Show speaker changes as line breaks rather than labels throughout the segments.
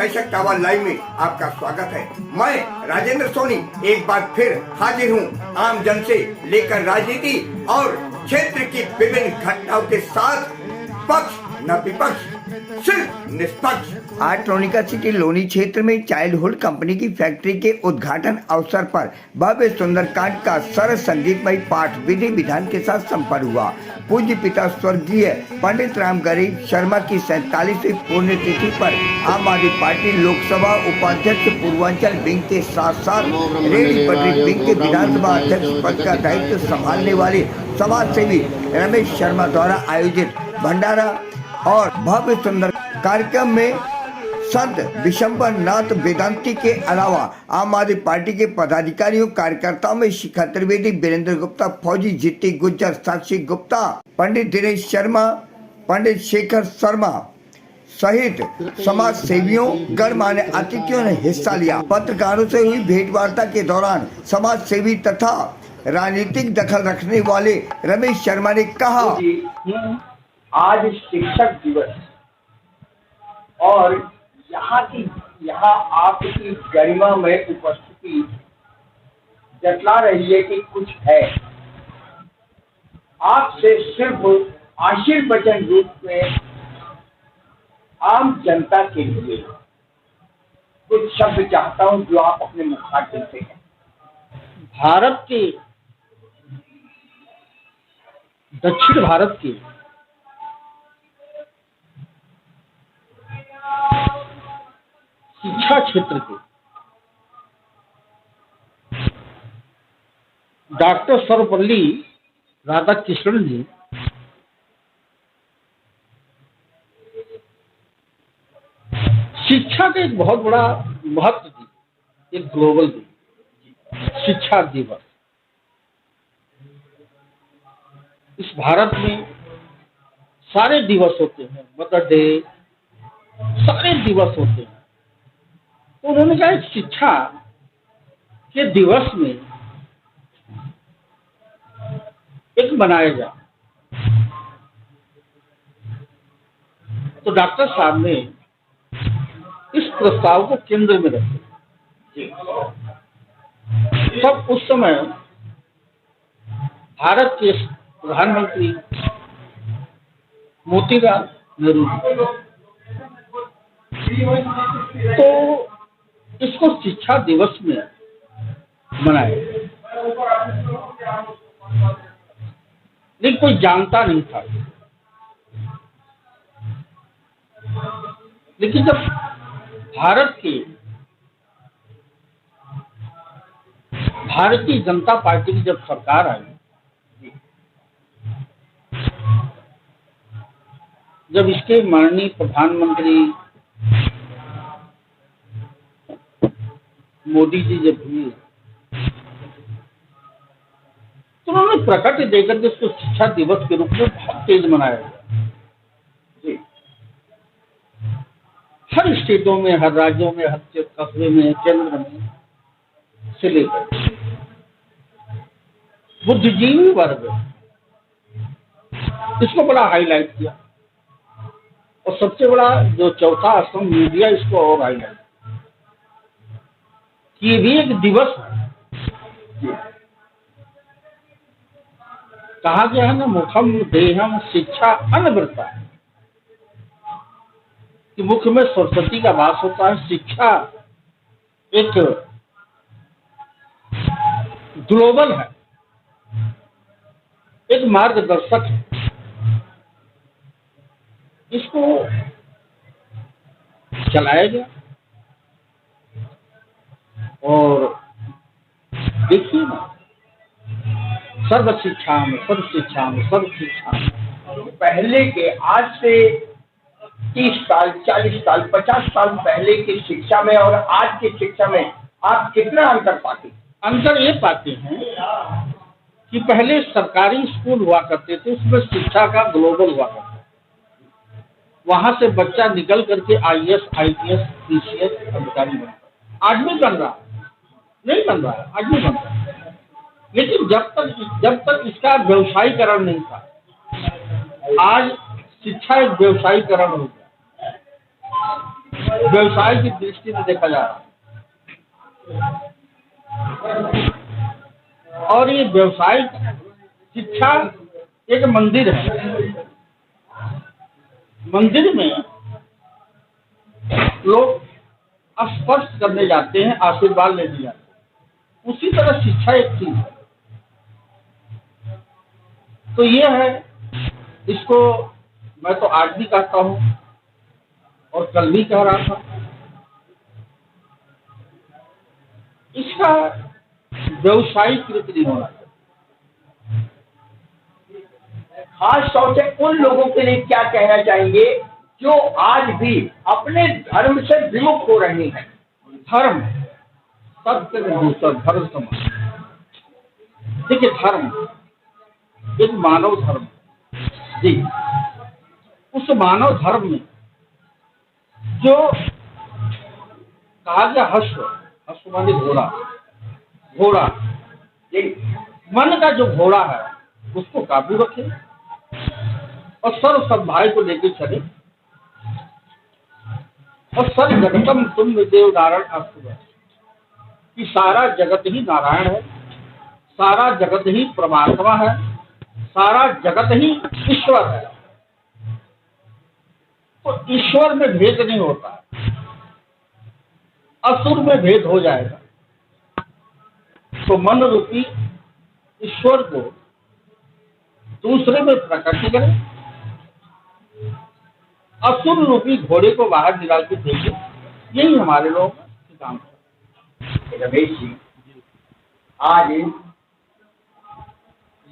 सशक्त आवाज लाइव में आपका स्वागत है। मैं राजेंद्र सोनी एक बार फिर हाजिर हूँ आम जन से लेकर राजनीति और क्षेत्र की विभिन्न घटनाओं के साथ, पक्ष न विपक्ष, सिर्फ निष्पक्ष। आज ट्रोनिका सिटी लोनी क्षेत्र में चाइल्डहुड कंपनी की फैक्ट्री के उद्घाटन अवसर पर भव्य सुंदरकांड का सरस संगीतमय पाठ विधि विधान के साथ संपन्न हुआ। पूज्य पिता स्वर्गीय पंडित राम गरीब शर्मा की 47वीं पुण्यतिथि पर आम आदमी पार्टी लोकसभा उपाध्यक्ष पूर्वांचल विंग के साथ साथ रेडी पटरी विंग के विधानसभा अध्यक्ष पद का दायित्व संभालने वाले समाज सेवी रमेश शर्मा द्वारा आयोजित भंडारा और भव्य सुंदर कार्यक्रम में संत विशंबर नाथ वेदांती के अलावा आम आदमी पार्टी के पदाधिकारियों कार्यकर्ताओं में शिखा त्रिवेदी, वीरेंद्र गुप्ता, फौजी जीती गुज्जर, साक्षी गुप्ता, पंडित दिनेश शर्मा, पंडित शेखर शर्मा सहित समाज सेवियों गणमान्य अतिथियों ने हिस्सा लिया। पत्रकारों से हुई भेंटवार्ता के दौरान समाज सेवी तथा राजनीतिक दखल रखने वाले रमेश शर्मा ने कहा,
आज शिक्षक दिवस और यहाँ आपकी गरिमा में उपस्थिति जतला रही है कि कुछ है। आपसे सिर्फ आशीर्वचन रूप में आम जनता के लिए कुछ शब्द चाहता हूँ जो आप अपने मुखातिब से हैं।
भारत के दक्षिण भारत के शिक्षा क्षेत्र के डॉक्टर सर्वपल्ली राधाकृष्णन जी शिक्षा का एक बहुत बड़ा महत्व दी, एक ग्लोबल दी शिक्षा दिवस। इस भारत में सारे दिवस होते हैं, मदर डे, सारे दिवस होते हैं। तो उन्होंने कहा शिक्षा के दिवस में एक बनाया जाए। तो डॉक्टर साहब ने इस प्रस्ताव को केंद्र में रखे। तब उस समय भारत के प्रधानमंत्री मोतीलाल नेहरू, तो इसको शिक्षा दिवस में मनाया, लेकिन कोई जानता नहीं था। लेकिन जब भारत की भारतीय जनता पार्टी की जब सरकार आई, जब इसके माननीय प्रधानमंत्री मोदी जी जब हुए, तो उन्होंने प्रकट देकर के इसको शिक्षा दिवस के रूप में बहुत तेज मनाया गया। हर स्टेटों में, हर राज्यों में, हर कस्बे में, केंद्र में से लेकर बुद्धिजीवी वर्ग इसको बड़ा हाईलाइट किया, और सबसे बड़ा जो चौथा स्तंभ मीडिया इसको और हाईलाइट, ये भी एक दिवस है। कहा गया है ना, मुखम देहम शिक्षा अनवरता, कि मुख में सरस्वती का वास होता है। शिक्षा एक ग्लोबल है, एक मार्गदर्शक है। इसको चलाया गया और देखिए ना, सर्व शिक्षा में सर्व शिक्षा में सर्व शिक्षा में।
पहले के आज से 30 साल, 40 साल, 50 साल पहले की शिक्षा में और आज की शिक्षा में आप कितना अंतर पाते?
अंतर ये पाते हैं कि पहले सरकारी स्कूल हुआ करते थे, उसमें शिक्षा का ग्लोबल हुआ करता, वहां से बच्चा निकल करके IAS, IPS, PCS अधिकारी बनता। आज भी बन रहा नहीं, बन रहा है, आज भी बन रहा है। लेकिन जब तक इसका व्यवसायीकरण नहीं था, आज शिक्षा एक व्यवसायीकरण हो गया। व्यवसाय की दृष्टि से देखा जा रहा है। और ये व्यवसायिक शिक्षा एक मंदिर है। मंदिर में लोग स्पर्श करने जाते हैं, आशीर्वाद लेने जाते हैं। उसी तरह शिक्षा एक चीज है। तो ये है, इसको मैं तो आज भी कहता हूँ और कल भी कह रहा था, इसका व्यवसायीकृत नहीं होना चाहिए।
खास तौर से उन लोगों के लिए क्या कहना चाहेंगे जो आज भी अपने धर्म से विमुख हो रहे हैं?
धर्म सत्य दूसरा धर्म समाज। देखिए, धर्म एक मानव धर्म जी, उस मानव धर्म में जो कहा गया हश्व माने घोड़ा, घोड़ा मन का जो घोड़ा है उसको काबू रखे और सर्व सद्भाव को लेकर चले। और सर्व जगतम तुम देव नारायण अस्तु, कि सारा जगत ही नारायण है, सारा जगत ही परमात्मा है, सारा जगत ही ईश्वर है। तो ईश्वर में भेद नहीं होता, असुर में भेद हो जाएगा। तो मन रूपी ईश्वर को दूसरे में प्रकट करें, असुर रूपी घोड़े को बाहर निकाल के फेंके। यही हमारे लोग का काम है।
रमेश जी, आज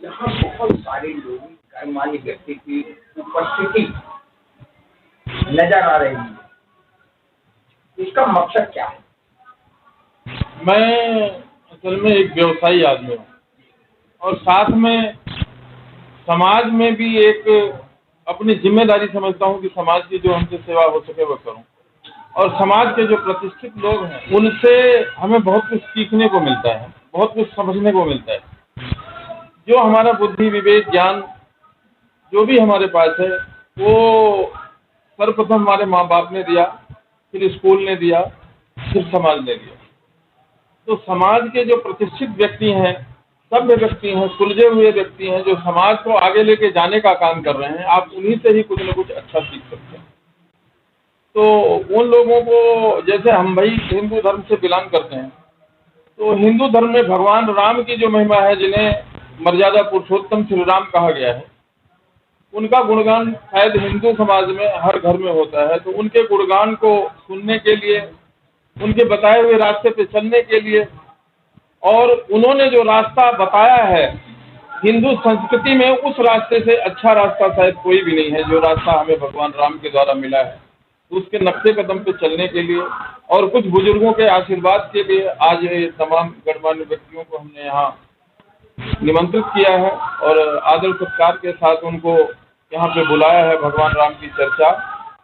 यहाँ बहुत सारे लोग, गणमान्य व्यक्ति की उपस्थिति नजर आ रही है। इसका मकसद क्या है?
मैं असल में एक व्यवसायी आदमी हूँ और साथ में समाज में भी एक अपनी जिम्मेदारी समझता हूँ कि समाज की जो हमसे सेवा हो सके वो करूँ। और समाज के जो प्रतिष्ठित लोग हैं उनसे हमें बहुत कुछ सीखने को मिलता है, बहुत कुछ समझने को मिलता है। जो हमारा बुद्धि विवेक ज्ञान जो भी हमारे पास है वो सर्वप्रथम हमारे माँ बाप ने दिया, फिर स्कूल ने दिया, फिर समाज ने दिया। तो समाज के जो प्रतिष्ठित व्यक्ति हैं, सभ्य व्यक्ति हैं, सुलझे हुए व्यक्ति हैं, जो समाज को आगे लेके जाने का काम कर रहे हैं, आप उन्हीं से ही कुछ न कुछ अच्छा सीख सकते हैं। तो उन लोगों को, जैसे हम भाई हिंदू धर्म से बिलोंग करते हैं, तो हिंदू धर्म में भगवान राम की जो महिमा है, जिन्हें मर्यादा पुरुषोत्तम श्री राम कहा गया है, उनका गुणगान शायद हिंदू समाज में हर घर में होता है। तो उनके गुणगान को सुनने के लिए, उनके बताए हुए रास्ते पे चलने के लिए, और उन्होंने जो रास्ता बताया है हिंदू संस्कृति में, उस रास्ते से अच्छा रास्ता शायद कोई भी नहीं है। जो रास्ता हमें भगवान राम के द्वारा मिला है, तो उसके नक्शे कदम पे चलने के लिए और कुछ बुजुर्गों के आशीर्वाद के लिए आज ये तमाम गणमान्य व्यक्तियों को हमने यहाँ निमंत्रित किया है और आदर सत्कार के साथ उनको यहाँ पे बुलाया है। भगवान राम की चर्चा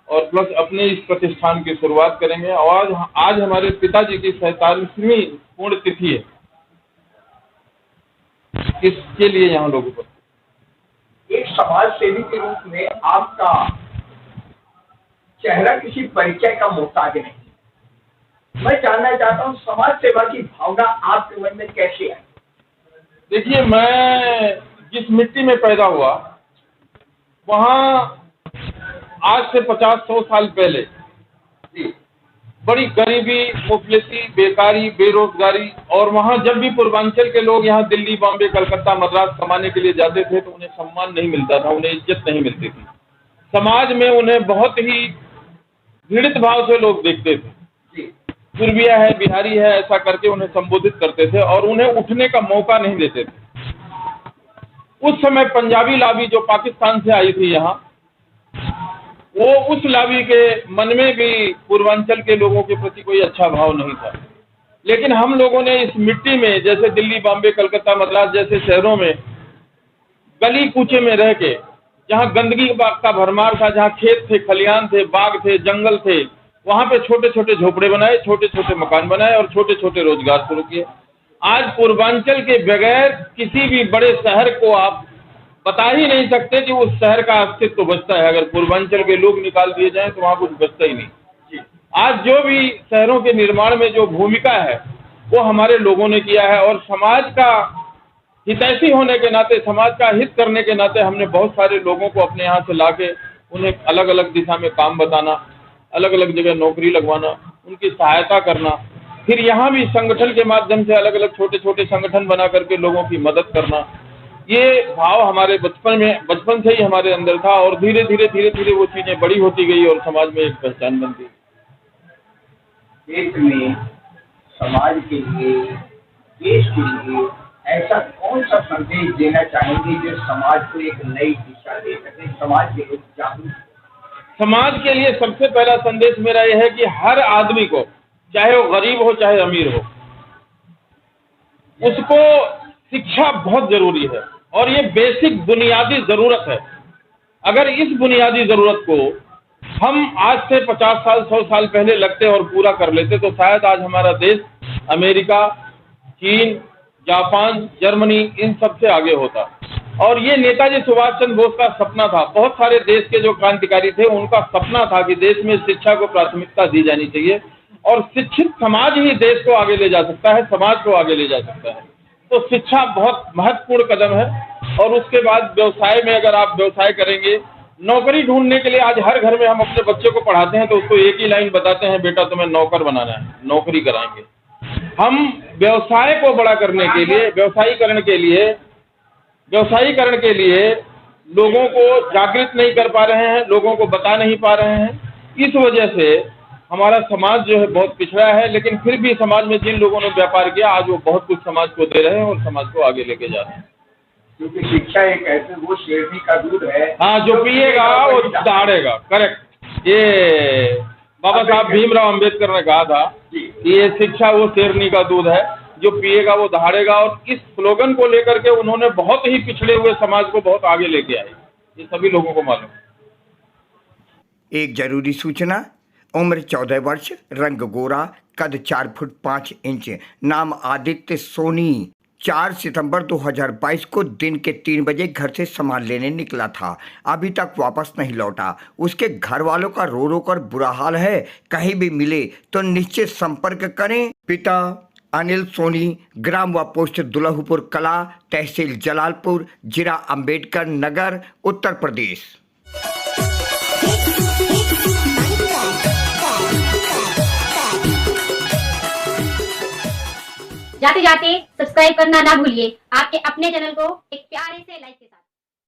और प्लस अपने इस प्रतिष्ठान की शुरुआत करेंगे। और आज हमारे पिताजी की 47वीं पूर्ण तिथि है। इसके लिए यहाँ लोगों को
एक समाज सेवी के रूप में आपका चेहरा किसी परिचय का मोहताज नहीं। मैं जानना चाहता हूँ, समाज सेवा की भावना आपके मन में कैसे आई?
देखिए, मैं जिस मिट्टी में पैदा हुआ वहाँ आज से 50-100 साल पहले बड़ी गरीबी, मुफलिसी, बेकारी, बेरोजगारी, और वहाँ जब भी पूर्वांचल के लोग यहाँ दिल्ली, बॉम्बे, कलकत्ता, मद्रास कमाने के लिए जाते थे तो उन्हें सम्मान नहीं मिलता था, उन्हें इज्जत नहीं मिलती थी। समाज में उन्हें बहुत ही घृणित भाव से लोग देखते थे। पूर्विया है, बिहारी है, ऐसा करके उन्हें संबोधित करते थे और उन्हें उठने का मौका नहीं देते थे। उस समय पंजाबी लाबी जो पाकिस्तान से आई थी यहाँ, वो उस लाबी के मन में भी पूर्वांचल के लोगों के प्रति कोई अच्छा भाव नहीं था। लेकिन हम लोगों ने इस मिट्टी में, जैसे दिल्ली, बॉम्बे, कलकत्ता, मद्रास जैसे शहरों में गली कूचे में रह के, जहाँ गंदगी का भरमार था, जहाँ खेत थे, खलियान थे, बाग थे, जंगल थे, वहाँ पे छोटे छोटे झोपड़े बनाए, छोटे छोटे मकान बनाए और छोटे छोटे रोजगार शुरू किए। आज पूर्वांचल के बगैर किसी भी बड़े शहर को आप बता ही नहीं सकते कि उस शहर का अस्तित्व बचता है। अगर पूर्वांचल के लोग निकाल दिए जाएं तो वहाँ कुछ बचता ही नहीं। आज जो भी शहरों के निर्माण में जो भूमिका है वो हमारे लोगों ने किया है, और समाज का हितैषी होने के नाते, समाज का हित करने के नाते हमने बहुत सारे लोगों को अपने यहाँ से लाके उन्हें अलग अलग दिशा में काम बताना, अलग अलग जगह नौकरी लगवाना, उनकी सहायता करना, फिर यहाँ भी संगठन के माध्यम से अलग अलग छोटे छोटे संगठन बना करके लोगों की मदद करना, ये भाव हमारे बचपन से ही हमारे अंदर था, और धीरे धीरे वो चीज़ें बड़ी होती गई और समाज में एक पहचान बन गई।
देश में समाज के लिए, देश के लिए ऐसा कौन सा संदेश देना चाहेंगे जो समाज को एक नई दिशा दे सके, समाज के लोग जागरूक?
समाज के लिए सबसे पहला संदेश मेरा यह है कि हर आदमी को, चाहे वो गरीब हो चाहे अमीर हो, उसको शिक्षा बहुत जरूरी है, और ये बेसिक बुनियादी जरूरत है। अगर इस बुनियादी जरूरत को हम आज से 50 साल 100 साल पहले लगते और पूरा कर लेते तो शायद आज हमारा देश अमेरिका, चीन, जापान, जर्मनी इन सब से आगे होता। और ये नेताजी सुभाष चंद्र बोस का सपना था। बहुत सारे देश के जो क्रांतिकारी थे उनका सपना था कि देश में शिक्षा को प्राथमिकता दी जानी चाहिए, और शिक्षित समाज ही देश को आगे ले जा सकता है, समाज को आगे ले जा सकता है। तो शिक्षा बहुत महत्वपूर्ण कदम है। और उसके बाद व्यवसाय में, अगर आप व्यवसाय करेंगे, नौकरी ढूंढने के लिए आज हर घर में हम अपने बच्चे को पढ़ाते हैं तो उसको एक ही लाइन बताते हैं, बेटा तुम्हें नौकर बनाना है, नौकरी कराएंगे। हम व्यवसाय को बड़ा करने के लिए, व्यवसायीकरण के लिए लोगों को जागृत नहीं कर पा रहे हैं, लोगों को बता नहीं पा रहे हैं। इस वजह से हमारा समाज जो है बहुत पिछड़ा है, लेकिन फिर भी समाज में जिन लोगों ने व्यापार किया आज वो बहुत कुछ समाज को दे रहे हैं और समाज को आगे लेके जा रहे हैं।
क्योंकि शिक्षा एक ऐसे वो शेरनी का दूध है,
हाँ, जो पिएगा वो दहाड़ेगा। करेक्ट। ये बाबा साहब भीमराव अंबेडकर ने कहा था कि ये शिक्षा वो शेरनी का दूध है, जो पिएगा वो दहाड़ेगा। और इस स्लोगन को लेकर के उन्होंने बहुत ही पिछड़े हुए समाज को बहुत आगे लेके आए, ये सभी लोगों को मालूम है।
एक जरूरी सूचना। उम्र 14 वर्ष, रंग गोरा, कद 4 फुट 5 इंच, नाम आदित्य सोनी। 4 सितंबर 2022 को दिन के 3 बजे घर से सामान लेने निकला था, अभी तक वापस नहीं लौटा। उसके घर वालों का रो रो कर बुरा हाल है, कहीं भी मिले तो निश्चित संपर्क करें। पिता अनिल सोनी, ग्राम व पोस्ट दुल्हपुर कला, तहसील जलालपुर, जिला अंबेडकर नगर, उत्तर प्रदेश।
जाते जाते सब्सक्राइब करना ना भूलिए। आपके अपने चैनल को एक प्यारे से लाइक के साथ।